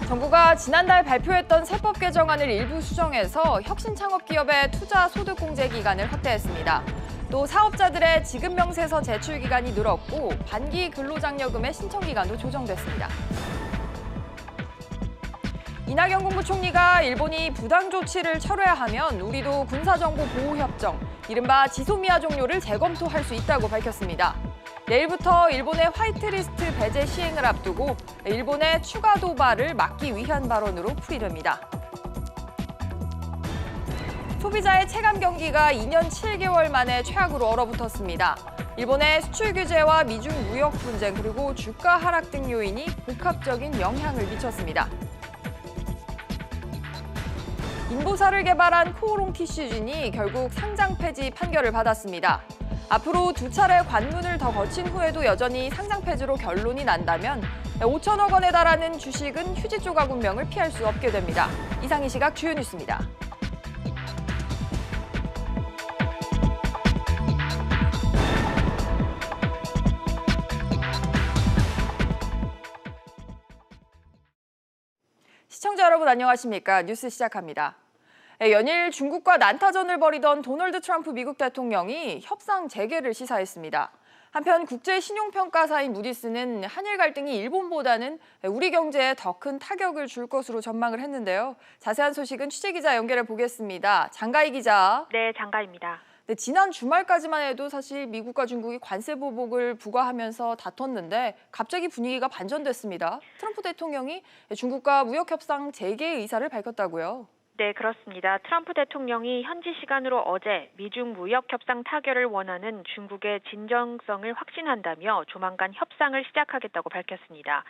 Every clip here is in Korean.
정부가 지난달 발표했던 세법 개정안을 일부 수정해서 혁신 창업 기업의 투자 소득 공제 기간을 확대했습니다. 또 사업자들의 지급 명세서 제출 기간이 늘었고 반기 근로장려금의 신청 기간도 조정됐습니다. 이낙연 국무총리가 일본이 부당 조치를 철회해야 하면 우리도 군사정보보호협정, 이른바 지소미아 종료를 재검토할 수 있다고 밝혔습니다. 내일부터 일본의 화이트리스트 배제 시행을 앞두고 일본의 추가 도발을 막기 위한 발언으로 풀이됩니다. 소비자의 체감 경기가 2년 7개월 만에 최악으로 얼어붙었습니다. 일본의 수출 규제와 미중 무역 분쟁 그리고 주가 하락 등 요인이 복합적인 영향을 미쳤습니다. 인보사를 개발한 코오롱 티슈진이 결국 상장 폐지 판결을 받았습니다. 앞으로 2차례 관문을 더 거친 후에도 여전히 상장 폐지로 결론이 난다면 5천억 원에 달하는 주식은 휴지 조각 운명을 피할 수 없게 됩니다. 이상 이 시각 주요 뉴스입니다. 시청자 여러분 안녕하십니까? 뉴스 시작합니다. 연일 중국과 난타전을 벌이던 도널드 트럼프 미국 대통령이 협상 재개를 시사했습니다. 한편 국제신용평가사인 무디스는 한일 갈등이 일본보다는 우리 경제에 더 큰 타격을 줄 것으로 전망을 했는데요. 자세한 소식은 취재기자 연결해 보겠습니다. 장가희 기자. 네, 장가희입니다. 네, 지난 주말까지만 해도 사실 미국과 중국이 관세 보복을 부과하면서 다퉜는데 갑자기 분위기가 반전됐습니다. 트럼프 대통령이 중국과 무역협상 재개의 의사를 밝혔다고요. 네, 그렇습니다. 트럼프 대통령이 현지 시간으로 어제 미중 무역 협상 타결을 원하는 중국의 진정성을 확신한다며 조만간 협상을 시작하겠다고 밝혔습니다.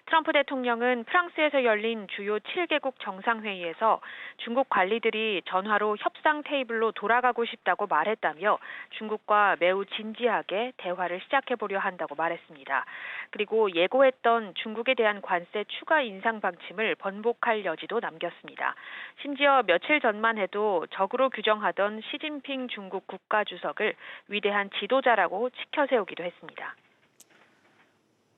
트럼프 대통령은 프랑스에서 열린 주요 7개국 정상회의에서 중국 관리들이 전화로 협상 테이블로 돌아가고 싶다고 말했다며 중국과 매우 진지하게 대화를 시작해보려 한다고 말했습니다. 그리고 예고했던 중국에 대한 관세 추가 인상 방침을 번복할 여지도 남겼습니다. 심지어 며칠 전만 해도 적으로 규정하던 시진핑 중국 국가주석을 위대한 지도자라고 치켜세우기도 했습니다.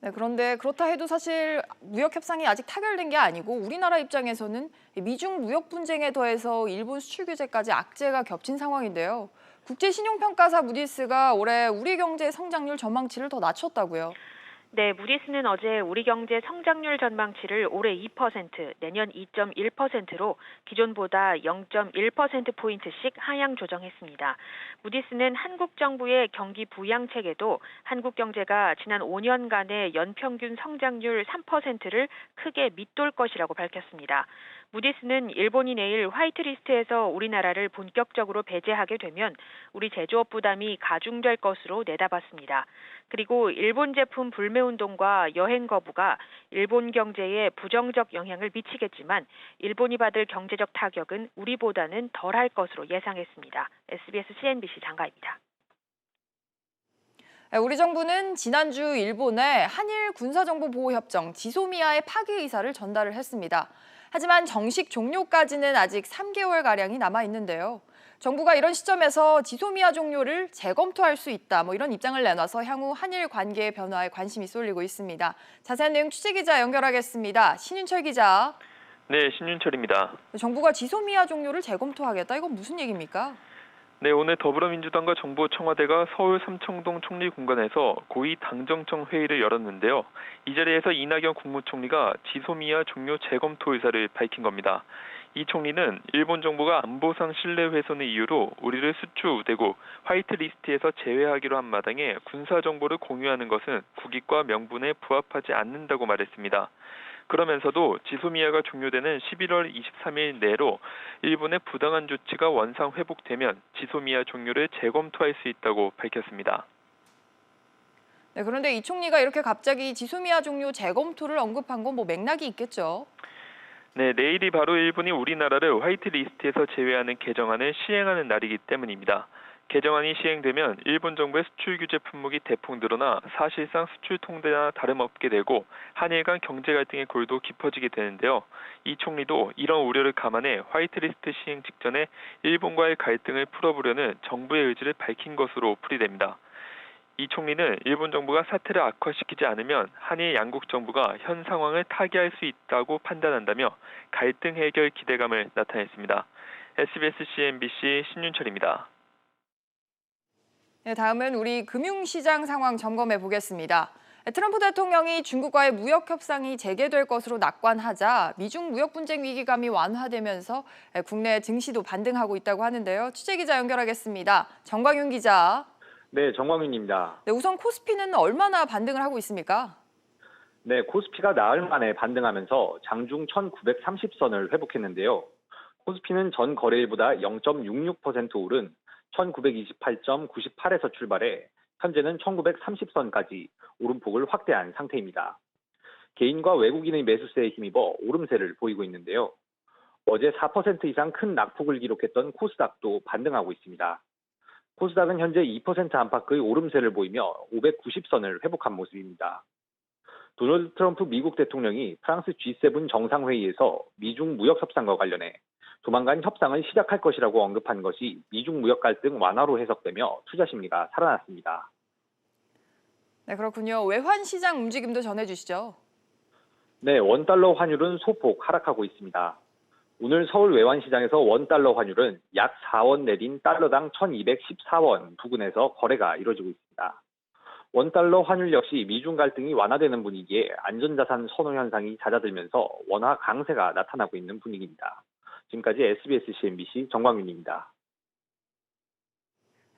네, 그런데 그렇다 해도 사실 무역 협상이 아직 타결된 게 아니고 우리나라 입장에서는 미중 무역 분쟁에 더해서 일본 수출 규제까지 악재가 겹친 상황인데요. 국제신용평가사 무디스가 올해 우리 경제 성장률 전망치를 더 낮췄다고요. 네, 무디스는 어제 우리 경제 성장률 전망치를 올해 2%, 내년 2.1%로 기존보다 0.1%포인트씩 하향 조정했습니다. 무디스는 한국 정부의 경기 부양책에도 한국 경제가 지난 5년간의 연평균 성장률 3%를 크게 밑돌 것이라고 밝혔습니다. 무디스는 일본이 내일 화이트리스트에서 우리나라를 본격적으로 배제하게 되면 우리 제조업 부담이 가중될 것으로 내다봤습니다. 그리고 일본 제품 불매 운동과 여행 거부가 일본 경제에 부정적 영향을 미치겠지만 일본이 받을 경제적 타격은 우리보다는 덜할 것으로 예상했습니다. SBS CNBC 장가입니다. 우리 정부는 지난주 일본에 한일 군사정보보호협정 지소미아의 파기 의사를 전달을 했습니다. 하지만 정식 종료까지는 아직 3개월가량이 남아있는데요. 정부가 이런 시점에서 지소미아 종료를 재검토할 수 있다, 이런 입장을 내놔서 향후 한일 관계의 변화에 관심이 쏠리고 있습니다. 자세한 내용 취재기자 연결하겠습니다. 신윤철 기자. 네, 신윤철입니다. 정부가 지소미아 종료를 재검토하겠다, 이건 무슨 얘기입니까? 네, 오늘 더불어민주당과 정부 청와대가 서울 삼청동 총리공관에서 고위 당정청 회의를 열었는데요. 이 자리에서 이낙연 국무총리가 지소미아 종료 재검토 의사를 밝힌 겁니다. 이 총리는 일본 정부가 안보상 신뢰 훼손의 이유로 우리를 수출 우대국 화이트리스트에서 제외하기로 한 마당에 군사 정보를 공유하는 것은 국익과 명분에 부합하지 않는다고 말했습니다. 그러면서도 지소미아가 종료되는 11월 23일 내로 일본의 부당한 조치가 원상 회복되면 지소미아 종료를 재검토할 수 있다고 밝혔습니다. 네, 그런데 이 총리가 이렇게 갑자기 지소미아 종료 재검토를 언급한 건 맥락이 있겠죠? 네, 내일이 바로 일본이 우리나라를 화이트리스트에서 제외하는 개정안을 시행하는 날이기 때문입니다. 개정안이 시행되면 일본 정부의 수출 규제 품목이 대폭 늘어나 사실상 수출 통제나 다름없게 되고 한일 간 경제 갈등의 골도 깊어지게 되는데요. 이 총리도 이런 우려를 감안해 화이트리스트 시행 직전에 일본과의 갈등을 풀어보려는 정부의 의지를 밝힌 것으로 풀이됩니다. 이 총리는 일본 정부가 사태를 악화시키지 않으면 한일 양국 정부가 현 상황을 타개할 수 있다고 판단한다며 갈등 해결 기대감을 나타냈습니다. SBS CNBC 신윤철입니다. 네, 다음은 우리 금융시장 상황 점검해 보겠습니다. 트럼프 대통령이 중국과의 무역 협상이 재개될 것으로 낙관하자 미중 무역 분쟁 위기감이 완화되면서 국내 증시도 반등하고 있다고 하는데요. 취재 기자 연결하겠습니다. 정광윤 기자. 네, 정광윤입니다. 네, 우선 코스피는 얼마나 반등을 하고 있습니까? 네, 코스피가 나흘 만에 반등하면서 장중 1930선을 회복했는데요. 코스피는 전 거래일보다 0.66% 오른 1928.98에서 출발해 현재는 1930선까지 오름폭을 확대한 상태입니다. 개인과 외국인의 매수세에 힘입어 오름세를 보이고 있는데요. 어제 4% 이상 큰 낙폭을 기록했던 코스닥도 반등하고 있습니다. 코스닥은 현재 2% 안팎의 오름세를 보이며 590선을 회복한 모습입니다. 도널드 트럼프 미국 대통령이 프랑스 G7 정상회의에서 미중 무역 협상과 관련해 조만간 협상을 시작할 것이라고 언급한 것이 미중 무역 갈등 완화로 해석되며 투자 심리가 살아났습니다. 네, 그렇군요. 외환 시장 움직임도 전해주시죠. 네, 원달러 환율은 소폭 하락하고 있습니다. 오늘 서울 외환시장에서 원달러 환율은 약 4원 내린 달러당 1214원 부근에서 거래가 이루어지고 있습니다. 원달러 환율 역시 미중 갈등이 완화되는 분위기에 안전자산 선호 현상이 잦아들면서 원화 강세가 나타나고 있는 분위기입니다. 지금까지 SBS CNBC 정광윤입니다.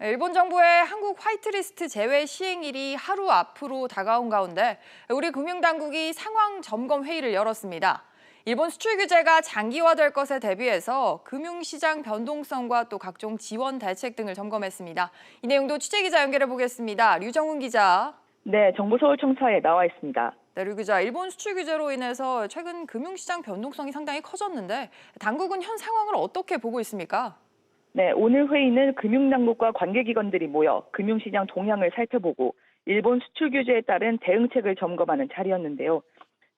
일본 정부의 한국 화이트리스트 제외 시행일이 하루 앞으로 다가온 가운데 우리 금융당국이 상황 점검 회의를 열었습니다. 일본 수출 규제가 장기화될 것에 대비해서 금융시장 변동성과 또 각종 지원 대책 등을 점검했습니다. 이 내용도 취재기자 연결해 보겠습니다. 류정훈 기자. 네, 정부 서울청사에 나와 있습니다. 네, 류 기자, 일본 수출 규제로 인해서 최근 금융시장 변동성이 상당히 커졌는데 당국은 현 상황을 어떻게 보고 있습니까? 네, 오늘 회의는 금융당국과 관계기관들이 모여 금융시장 동향을 살펴보고 일본 수출 규제에 따른 대응책을 점검하는 자리였는데요.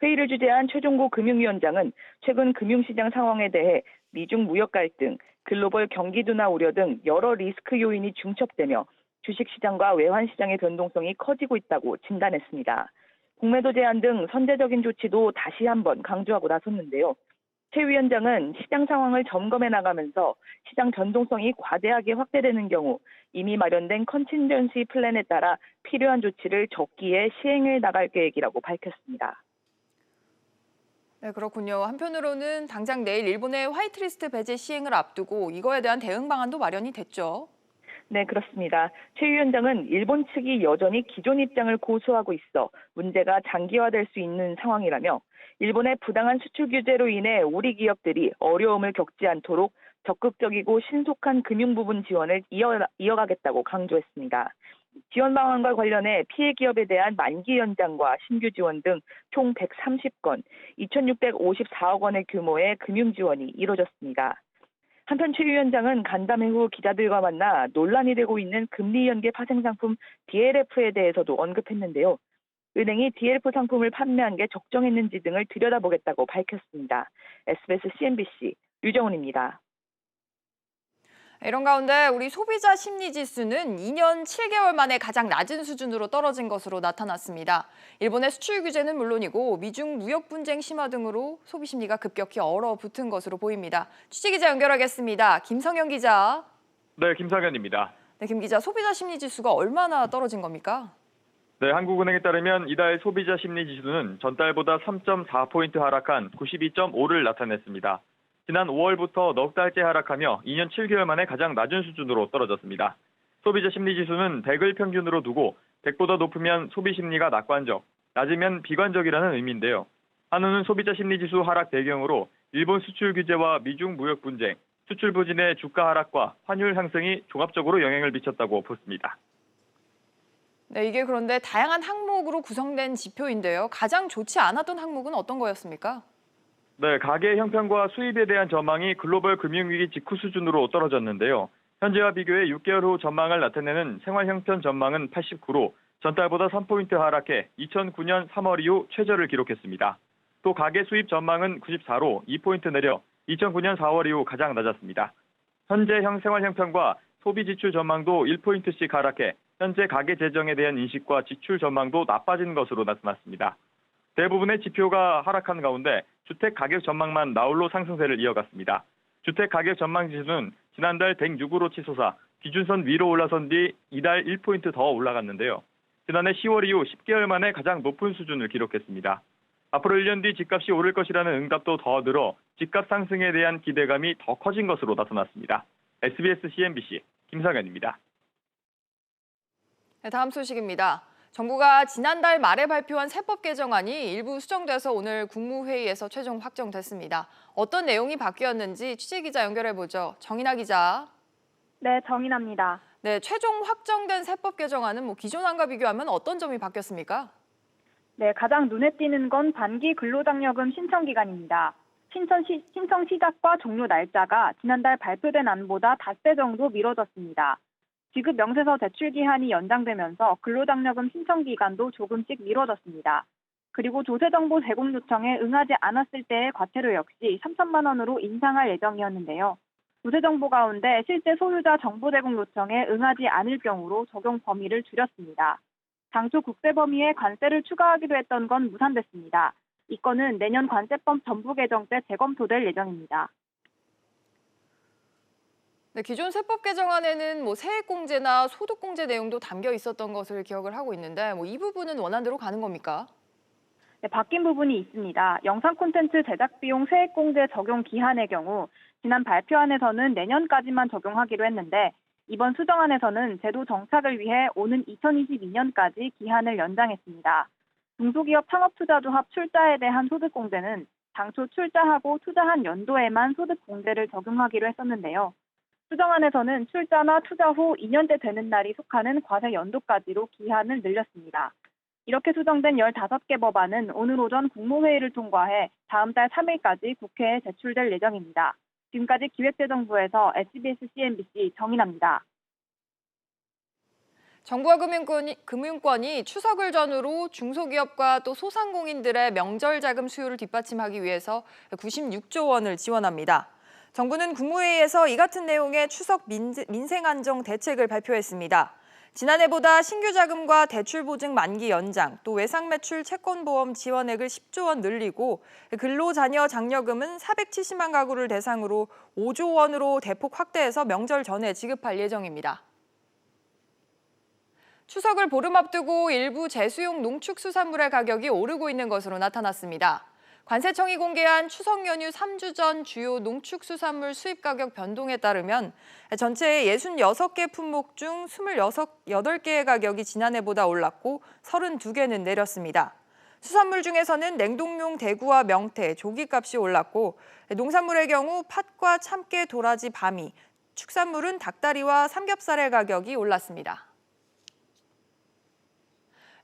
회의를 주재한 최종고 금융위원장은 최근 금융시장 상황에 대해 미중 무역 갈등, 글로벌 경기 둔화 우려 등 여러 리스크 요인이 중첩되며 주식시장과 외환시장의 변동성이 커지고 있다고 진단했습니다. 공매도 제한 등 선제적인 조치도 다시 한번 강조하고 나섰는데요. 최 위원장은 시장 상황을 점검해 나가면서 시장 변동성이 과대하게 확대되는 경우 이미 마련된 컨틴전시 플랜에 따라 필요한 조치를 적기에 시행해 나갈 계획이라고 밝혔습니다. 네, 그렇군요. 한편으로는 당장 내일 일본의 화이트리스트 배제 시행을 앞두고 이거에 대한 대응 방안도 마련이 됐죠. 네, 그렇습니다. 최 위원장은 일본 측이 여전히 기존 입장을 고수하고 있어 문제가 장기화될 수 있는 상황이라며 일본의 부당한 수출 규제로 인해 우리 기업들이 어려움을 겪지 않도록 적극적이고 신속한 금융 부분 지원을 이어가겠다고 강조했습니다. 지원 방안과 관련해 피해 기업에 대한 만기 연장과 신규 지원 등 총 130건, 2,654억 원의 규모의 금융 지원이 이루어졌습니다. 한편 최 위원장은 간담회 후 기자들과 만나 논란이 되고 있는 금리 연계 파생 상품 DLF에 대해서도 언급했는데요. 은행이 DLF 상품을 판매한 게 적정했는지 등을 들여다보겠다고 밝혔습니다. SBS CNBC 류정훈입니다. 이런 가운데 우리 소비자 심리지수는 2년 7개월 만에 가장 낮은 수준으로 떨어진 것으로 나타났습니다. 일본의 수출 규제는 물론이고 미중 무역 분쟁 심화 등으로 소비 심리가 급격히 얼어붙은 것으로 보입니다. 취재기자 연결하겠습니다. 김성현 기자. 네, 김성현입니다. 네, 김 기자, 소비자 심리지수가 얼마나 떨어진 겁니까? 네, 한국은행에 따르면 이달 소비자 심리지수는 전달보다 3.4포인트 하락한 92.5를 나타냈습니다. 지난 5월부터 넉 달째 하락하며 2년 7개월 만에 가장 낮은 수준으로 떨어졌습니다. 소비자 심리지수는 100을 평균으로 두고 100보다 높으면 소비 심리가 낙관적, 낮으면 비관적이라는 의미인데요. 한우는 소비자 심리지수 하락 배경으로 일본 수출 규제와 미중 무역 분쟁, 수출 부진의 주가 하락과 환율 상승이 종합적으로 영향을 미쳤다고 보습니다. 네, 이게 그런데 다양한 항목으로 구성된 지표인데요. 가장 좋지 않았던 항목은 어떤 거였습니까? 네, 가계 형편과 수입에 대한 전망이 글로벌 금융위기 직후 수준으로 떨어졌는데요. 현재와 비교해 6개월 후 전망을 나타내는 생활 형편 전망은 89로 전달보다 3포인트 하락해 2009년 3월 이후 최저를 기록했습니다. 또 가계 수입 전망은 94로 2포인트 내려 2009년 4월 이후 가장 낮았습니다. 현재 생활 형편과 소비 지출 전망도 1포인트씩 하락해 현재 가계 재정에 대한 인식과 지출 전망도 나빠진 것으로 나타났습니다. 대부분의 지표가 하락한 가운데 주택 가격 전망만 나홀로 상승세를 이어갔습니다. 주택 가격 전망 지수는 지난달 106으로 치솟아 기준선 위로 올라선 뒤 이달 1포인트 더 올라갔는데요. 지난해 10월 이후 10개월 만에 가장 높은 수준을 기록했습니다. 앞으로 1년 뒤 집값이 오를 것이라는 응답도 더 늘어 집값 상승에 대한 기대감이 더 커진 것으로 나타났습니다. SBS CNBC 김상현입니다. 네, 다음 소식입니다. 정부가 지난달 말에 발표한 세법 개정안이 일부 수정돼서 오늘 국무회의에서 최종 확정됐습니다. 어떤 내용이 바뀌었는지 취재기자 연결해보죠. 정인아 기자. 네, 정인아입니다. 네, 최종 확정된 세법 개정안은 기존안과 비교하면 어떤 점이 바뀌었습니까? 네, 가장 눈에 띄는 건 반기 근로장려금 신청 기간입니다. 신청 시작과 종료 날짜가 지난달 발표된 안보다 닷새 정도 미뤄졌습니다. 지급 명세서 제출 기한이 연장되면서 근로장려금 신청 기간도 조금씩 미뤄졌습니다. 그리고 조세정보 제공 요청에 응하지 않았을 때의 과태료 역시 3천만 원으로 인상할 예정이었는데요. 조세정보 가운데 실제 소유자 정보 제공 요청에 응하지 않을 경우로 적용 범위를 줄였습니다. 당초 국세 범위에 관세를 추가하기로 했던 건 무산됐습니다. 이 건은 내년 관세법 전부 개정 때 재검토될 예정입니다. 네, 기존 세법 개정안에는 세액공제나 소득공제 내용도 담겨 있었던 것을 기억을 하고 있는데 이 부분은 원안대로 가는 겁니까? 네, 바뀐 부분이 있습니다. 영상 콘텐츠 제작 비용 세액공제 적용 기한의 경우 지난 발표안에서는 내년까지만 적용하기로 했는데 이번 수정안에서는 제도 정착을 위해 오는 2022년까지 기한을 연장했습니다. 중소기업 창업투자조합 출자에 대한 소득공제는 당초 출자하고 투자한 연도에만 소득공제를 적용하기로 했었는데요. 수정안에서는 출자나 투자 후 2년째 되는 날이 속하는 과세 연도까지로 기한을 늘렸습니다. 이렇게 수정된 15개 법안은 오늘 오전 국무회의를 통과해 다음 달 3일까지 국회에 제출될 예정입니다. 지금까지 기획재정부에서 SBS CNBC 정인아입니다. 정부와 금융권이 추석을 전후로 중소기업과 또 소상공인들의 명절 자금 수요를 뒷받침하기 위해서 96조 원을 지원합니다. 정부는 국무회의에서 이 같은 내용의 추석 민생 안정 대책을 발표했습니다. 지난해보다 신규 자금과 대출 보증 만기 연장, 또 외상 매출 채권보험 지원액을 10조 원 늘리고 근로자녀 장려금은 470만 가구를 대상으로 5조 원으로 대폭 확대해서 명절 전에 지급할 예정입니다. 추석을 보름 앞두고 일부 제수용 농축수산물의 가격이 오르고 있는 것으로 나타났습니다. 관세청이 공개한 추석 연휴 3주 전 주요 농축수산물 수입 가격 변동에 따르면 전체 66개 품목 중 28개의 가격이 지난해보다 올랐고 32개는 내렸습니다. 수산물 중에서는 냉동용 대구와 명태, 조기값이 올랐고 농산물의 경우 팥과 참깨, 도라지, 바미, 축산물은 닭다리와 삼겹살의 가격이 올랐습니다.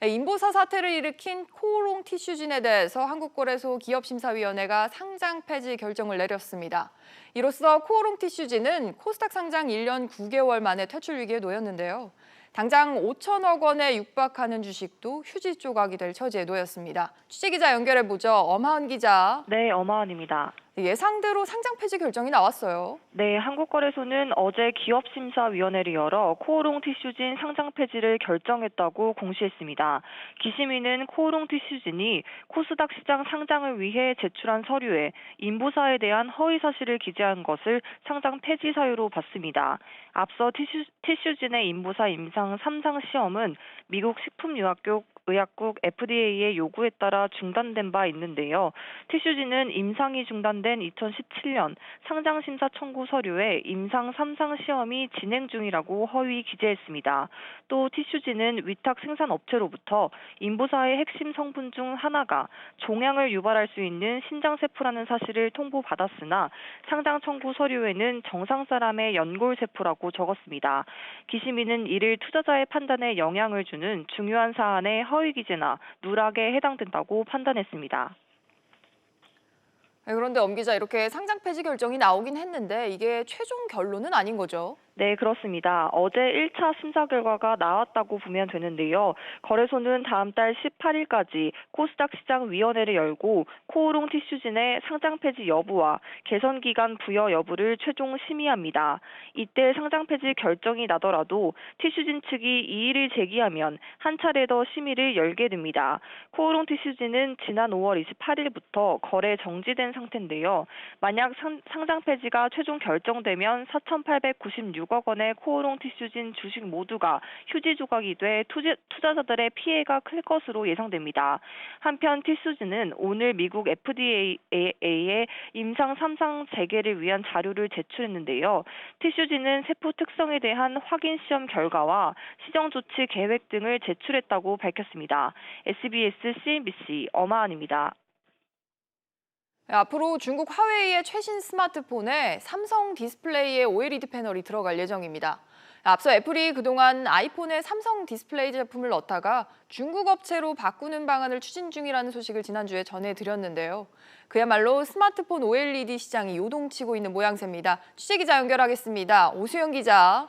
인보사 사태를 일으킨 코오롱 티슈진에 대해서 한국거래소 기업심사위원회가 상장 폐지 결정을 내렸습니다. 이로써 코오롱 티슈진은 코스닥 상장 1년 9개월 만에 퇴출 위기에 놓였는데요. 당장 5천억 원에 육박하는 주식도 휴지 조각이 될 처지에 놓였습니다. 취재기자 연결해보죠. 엄하은 기자. 네, 엄하은입니다. 예상대로 상장 폐지 결정이 나왔어요. 네, 한국거래소는 어제 기업심사위원회를 열어 코오롱 티슈진 상장 폐지를 결정했다고 공시했습니다. 기심위는 코오롱 티슈진이 코스닥 시장 상장을 위해 제출한 서류에 인보사에 대한 허위 사실을 기재한 것을 상장 폐지 사유로 봤습니다. 앞서 티슈진의 인보사 임상 3상 시험은 미국 식품의약국 FDA의 요구에 따라 중단된 바 있는데요. 티슈진은 임상이 중단된 2017년 상장심사 청구 서류에 임상 3상 시험이 진행 중이라고 허위 기재했습니다. 또 티슈진은 위탁 생산업체로부터 인보사의 핵심 성분 중 하나가 종양을 유발할 수 있는 신장세포라는 사실을 통보받았으나 상장 청구 서류에는 정상 사람의 연골세포라고 적었습니다. 기심위는 이를 투자자의 판단에 영향을 주는 중요한 사안의 허위 기재나 누락에 해당된다고 판단했습니다. 그런데 엄 기자, 이렇게 상장 폐지 결정이 나오긴 했는데 이게 최종 결론은 아닌 거죠? 네, 그렇습니다. 어제 1차 심사 결과가 나왔다고 보면 되는데요. 거래소는 다음 달 18일까지 코스닥 시장위원회를 열고 코오롱 티슈진의 상장 폐지 여부와 개선 기간 부여 여부를 최종 심의합니다. 이때 상장 폐지 결정이 나더라도 티슈진 측이 이의를 제기하면 한 차례 더 심의를 열게 됩니다. 코오롱 티슈진은 지난 5월 28일부터 거래 정지된 상태인데요. 만약 상장 폐지가 최종 결정되면 4,896억 원의 코오롱 티슈진 주식 모두가 휴지 조각이 돼 투자자들의 피해가 클 것으로 예상됩니다. 한편 티슈진은 오늘 미국 FDA에 임상 3상 재개를 위한 자료를 제출했는데요. 티슈진은 세포 특성에 대한 확인 시험 결과와 시정 조치 계획 등을 제출했다고 밝혔습니다. SBS CNBC 엄하은입니다. 앞으로 중국 화웨이의 최신 스마트폰에 삼성 디스플레이의 OLED 패널이 들어갈 예정입니다. 앞서 애플이 그동안 아이폰에 삼성 디스플레이 제품을 넣다가 중국 업체로 바꾸는 방안을 추진 중이라는 소식을 지난주에 전해드렸는데요. 그야말로 스마트폰 OLED 시장이 요동치고 있는 모양새입니다. 취재기자 연결하겠습니다. 오수영 기자.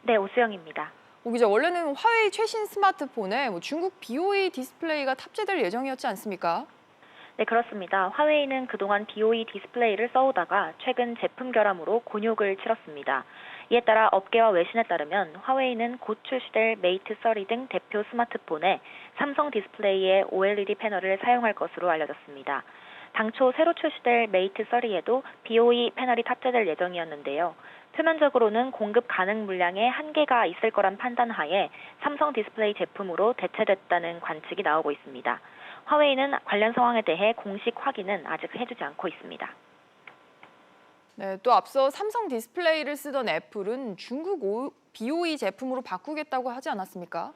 네, 오수영입니다. 오 기자, 원래는 화웨이 최신 스마트폰에 중국 BOE 디스플레이가 탑재될 예정이었지 않습니까? 네, 그렇습니다. 화웨이는 그동안 BOE 디스플레이를 써오다가 최근 제품 결함으로 곤욕을 치렀습니다. 이에 따라 업계와 외신에 따르면 화웨이는 곧 출시될 메이트 30 등 대표 스마트폰에 삼성 디스플레이의 OLED 패널을 사용할 것으로 알려졌습니다. 당초 새로 출시될 메이트 30에도 BOE 패널이 탑재될 예정이었는데요. 표면적으로는 공급 가능 물량에 한계가 있을 거란 판단하에 삼성 디스플레이 제품으로 대체됐다는 관측이 나오고 있습니다. 화웨이는 관련 상황에 대해 공식 확인은 아직 해주지 않고 있습니다. 네, 또 앞서 삼성 디스플레이를 쓰던 애플은 중국 BOE 제품으로 바꾸겠다고 하지 않았습니까?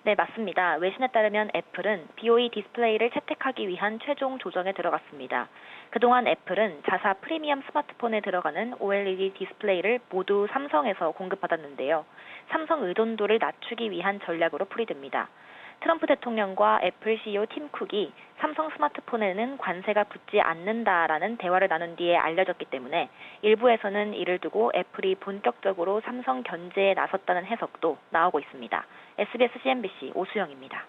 네, 맞습니다. 외신에 따르면 애플은 BOE 디스플레이를 채택하기 위한 최종 조정에 들어갔습니다. 그동안 애플은 자사 프리미엄 스마트폰에 들어가는 OLED 디스플레이를 모두 삼성에서 공급받았는데요. 삼성 의존도를 낮추기 위한 전략으로 풀이됩니다. 트럼프 대통령과 애플 CEO 팀 쿡이 삼성 스마트폰에는 관세가 붙지 않는다라는 대화를 나눈 뒤에 알려졌기 때문에 일부에서는 이를 두고 애플이 본격적으로 삼성 견제에 나섰다는 해석도 나오고 있습니다. SBS CNBC 오수영입니다.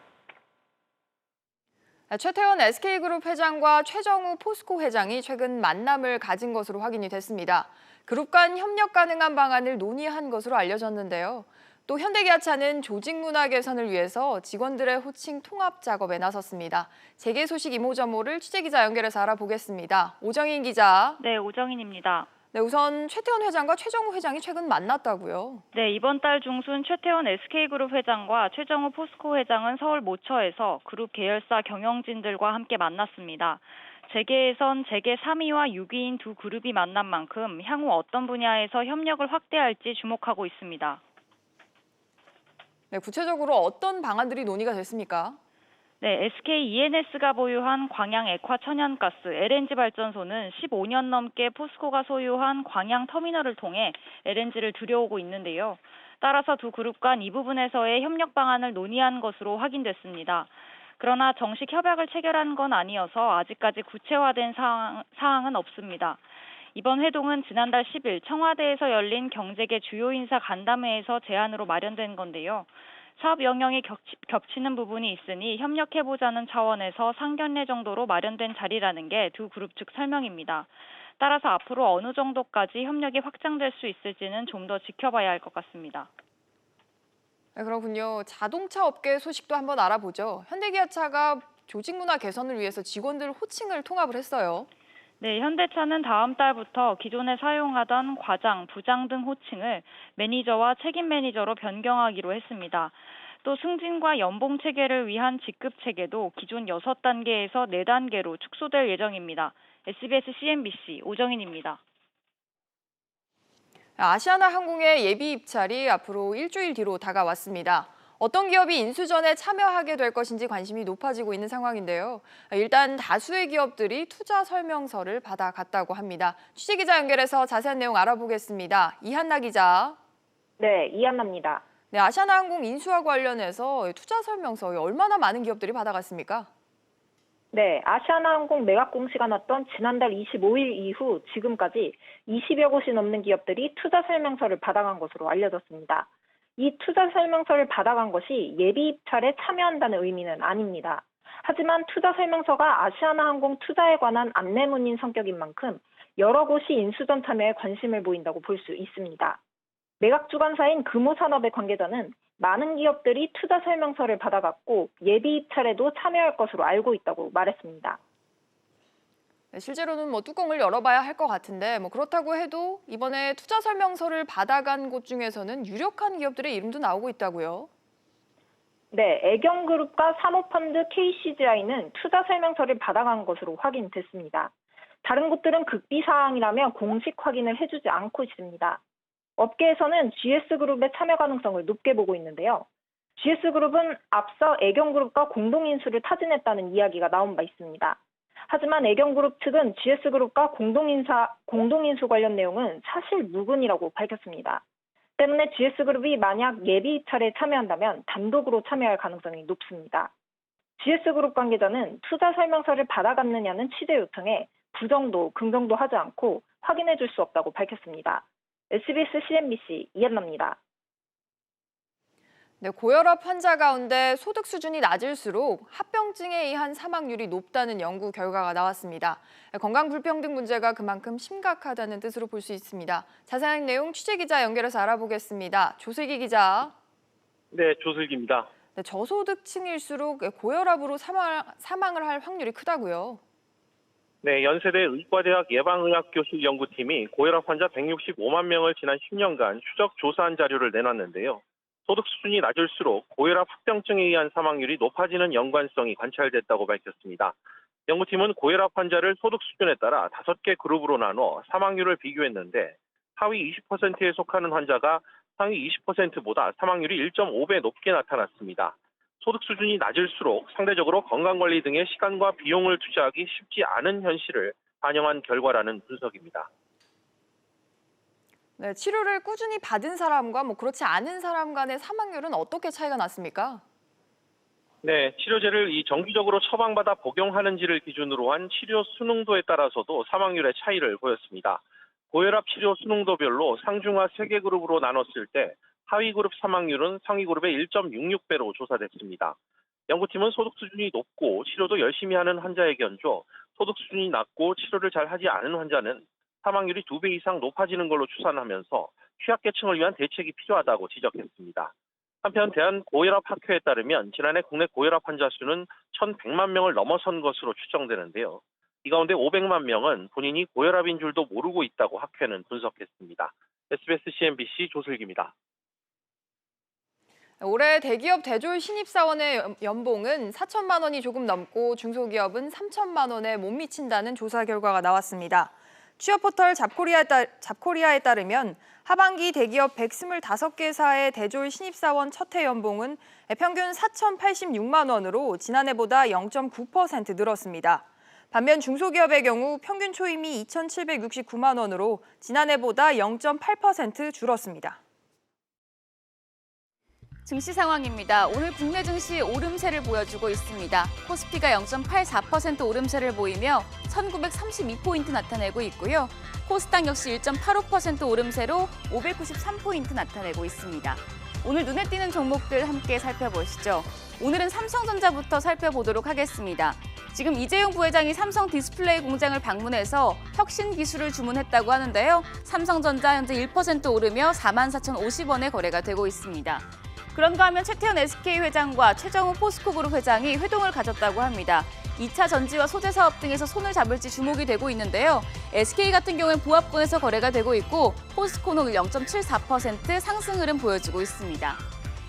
최태원 SK그룹 회장과 최정우 포스코 회장이 최근 만남을 가진 것으로 확인이 됐습니다. 그룹 간 협력 가능한 방안을 논의한 것으로 알려졌는데요. 또 현대기아차는 조직 문화 개선을 위해서 직원들의 호칭 통합 작업에 나섰습니다. 재계 소식 이모저모를 취재기자 연결해서 알아보겠습니다. 오정인 기자. 네, 오정인입니다. 네, 우선 최태원 회장과 최정우 회장이 최근 만났다고요? 네, 이번 달 중순 최태원 SK그룹 회장과 최정우 포스코 회장은 서울 모처에서 그룹 계열사 경영진들과 함께 만났습니다. 재계에선 재계 3위와 6위인 두 그룹이 만난 만큼 향후 어떤 분야에서 협력을 확대할지 주목하고 있습니다. 네, 구체적으로 어떤 방안들이 논의가 됐습니까? 네, SK E&S가 보유한 광양 액화 천연가스 LNG 발전소는 15년 넘게 포스코가 소유한 광양 터미널을 통해 LNG를 들여오고 있는데요. 따라서 두 그룹 간 이 부분에서의 협력 방안을 논의한 것으로 확인됐습니다. 그러나 정식 협약을 체결한 건 아니어서 아직까지 구체화된 사항은 없습니다. 이번 회동은 지난달 10일 청와대에서 열린 경제계 주요 인사 간담회에서 제안으로 마련된 건데요. 사업 영역이 겹치는 부분이 있으니 협력해보자는 차원에서 상견례 정도로 마련된 자리라는 게 두 그룹 측 설명입니다. 따라서 앞으로 어느 정도까지 협력이 확장될 수 있을지는 좀 더 지켜봐야 할 것 같습니다. 네, 그렇군요. 자동차 업계 소식도 한번 알아보죠. 현대기아차가 조직 문화 개선을 위해서 직원들 호칭을 통합을 했어요. 네, 현대차는 다음 달부터 기존에 사용하던 과장, 부장 등 호칭을 매니저와 책임 매니저로 변경하기로 했습니다. 또 승진과 연봉 체계를 위한 직급 체계도 기존 6단계에서 4단계로 축소될 예정입니다. SBS CNBC 오정인입니다. 아시아나항공의 예비 입찰이 앞으로 일주일 뒤로 다가왔습니다. 어떤 기업이 인수전에 참여하게 될 것인지 관심이 높아지고 있는 상황인데요. 일단 다수의 기업들이 투자 설명서를 받아갔다고 합니다. 취재기자 연결해서 자세한 내용 알아보겠습니다. 이한나 기자. 네, 이한나입니다. 네, 아시아나항공 인수와 관련해서 투자 설명서 얼마나 많은 기업들이 받아갔습니까? 네, 아시아나항공 매각 공시가 났던 지난달 25일 이후 지금까지 20여 곳이 넘는 기업들이 투자 설명서를 받아간 것으로 알려졌습니다. 이 투자 설명서를 받아간 것이 예비 입찰에 참여한다는 의미는 아닙니다. 하지만 투자 설명서가 아시아나항공 투자에 관한 안내문인 성격인 만큼 여러 곳이 인수전 참여에 관심을 보인다고 볼 수 있습니다. 매각 주관사인 금호산업의 관계자는 많은 기업들이 투자 설명서를 받아갔고 예비 입찰에도 참여할 것으로 알고 있다고 말했습니다. 네, 실제로는 뚜껑을 열어봐야 할 것 같은데 그렇다고 해도 이번에 투자 설명서를 받아간 곳 중에서는 유력한 기업들의 이름도 나오고 있다고요. 네, 애경그룹과 사모펀드 KCGI는 투자 설명서를 받아간 것으로 확인됐습니다. 다른 곳들은 극비사항이라며 공식 확인을 해주지 않고 있습니다. 업계에서는 GS그룹의 참여 가능성을 높게 보고 있는데요. GS그룹은 앞서 애경그룹과 공동인수를 타진했다는 이야기가 나온 바 있습니다. 하지만 애경그룹 측은 GS그룹과 공동인수 관련 내용은 사실 무근이라고 밝혔습니다. 때문에 GS그룹이 만약 예비 입찰에 참여한다면 단독으로 참여할 가능성이 높습니다. GS그룹 관계자는 투자 설명서를 받아갔느냐는 취재 요청에 부정도, 긍정도 하지 않고 확인해 줄 수 없다고 밝혔습니다. SBS CNBC 이한나입니다. 네, 고혈압 환자 가운데 소득 수준이 낮을수록 합병증에 의한 사망률이 높다는 연구 결과가 나왔습니다. 건강 불평등 문제가 그만큼 심각하다는 뜻으로 볼 수 있습니다. 자세한 내용 취재 기자 연결해서 알아보겠습니다. 조슬기 기자. 네, 조슬기입니다. 네, 저소득층일수록 고혈압으로 사망을 할 확률이 크다고요. 네, 연세대 의과대학 예방의학교실 연구팀이 고혈압 환자 165만 명을 지난 10년간 추적 조사한 자료를 내놨는데요. 소득 수준이 낮을수록 고혈압 합병증에 의한 사망률이 높아지는 연관성이 관찰됐다고 밝혔습니다. 연구팀은 고혈압 환자를 소득 수준에 따라 5개 그룹으로 나눠 사망률을 비교했는데 하위 20%에 속하는 환자가 상위 20%보다 사망률이 1.5배 높게 나타났습니다. 소득 수준이 낮을수록 상대적으로 건강관리 등의 시간과 비용을 투자하기 쉽지 않은 현실을 반영한 결과라는 분석입니다. 네, 치료를 꾸준히 받은 사람과 그렇지 않은 사람 간의 사망률은 어떻게 차이가 났습니까? 네, 치료제를 정기적으로 처방받아 복용하는지를 기준으로 한 치료 순응도에 따라서도 사망률의 차이를 보였습니다. 고혈압 치료 순응도별로 상중하 3개 그룹으로 나눴을 때 하위 그룹 사망률은 상위 그룹의 1.66배로 조사됐습니다. 연구팀은 소득 수준이 높고 치료도 열심히 하는 환자에 견줘 소득 수준이 낮고 치료를 잘 하지 않은 환자는 사망률이 2배 이상 높아지는 걸로 추산하면서 취약계층을 위한 대책이 필요하다고 지적했습니다. 한편 대한고혈압학회에 따르면 지난해 국내 고혈압 환자 수는 1,100만 명을 넘어선 것으로 추정되는데요. 이 가운데 500만 명은 본인이 고혈압인 줄도 모르고 있다고 학회는 분석했습니다. SBS CNBC 조슬기입니다. 올해 대기업 대졸 신입사원의 연봉은 4천만 원이 조금 넘고 중소기업은 3천만 원에 못 미친다는 조사 결과가 나왔습니다. 취업포털 잡코리아에 따르면 하반기 대기업 125개사의 대졸 신입사원 첫해 연봉은 평균 4,086만 원으로 지난해보다 0.9% 늘었습니다. 반면 중소기업의 경우 평균 초임이 2,769만 원으로 지난해보다 0.8% 줄었습니다. 증시 상황입니다. 오늘 국내 증시 오름세를 보여주고 있습니다. 코스피가 0.84% 오름세를 보이며 1932포인트 나타내고 있고요. 코스닥 역시 1.85% 오름세로 593포인트 나타내고 있습니다. 오늘 눈에 띄는 종목들 함께 살펴보시죠. 오늘은 삼성전자부터 살펴보도록 하겠습니다. 지금 이재용 부회장이 삼성 디스플레이 공장을 방문해서 혁신 기술을 주문했다고 하는데요. 삼성전자 현재 1% 오르며 44,050원에 거래가 되고 있습니다. 그런가 하면 최태원 SK 회장과 최정우 포스코그룹 회장이 회동을 가졌다고 합니다. 2차 전지와 소재 사업 등에서 손을 잡을지 주목이 되고 있는데요. SK 같은 경우는 보합권에서 거래가 되고 있고 포스코는 0.74% 상승 흐름 보여주고 있습니다.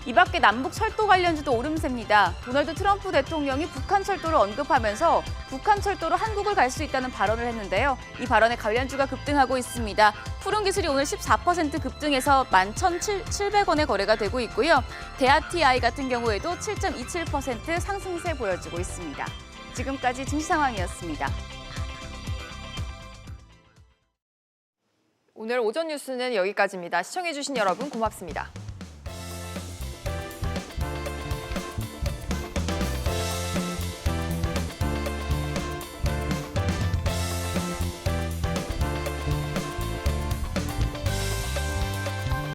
이 밖에 남북 철도 관련주도 오름세입니다. 도널드 트럼프 대통령이 북한 철도를 언급하면서 북한 철도로 한국을 갈 수 있다는 발언을 했는데요. 이 발언에 관련주가 급등하고 있습니다. 푸른기술이 오늘 14% 급등해서 11,700원에 거래가 되고 있고요. 대아TI 같은 경우에도 7.27% 상승세 보여주고 있습니다. 지금까지 증시 상황이었습니다. 오늘 오전 뉴스는 여기까지입니다. 시청해주신 여러분 고맙습니다.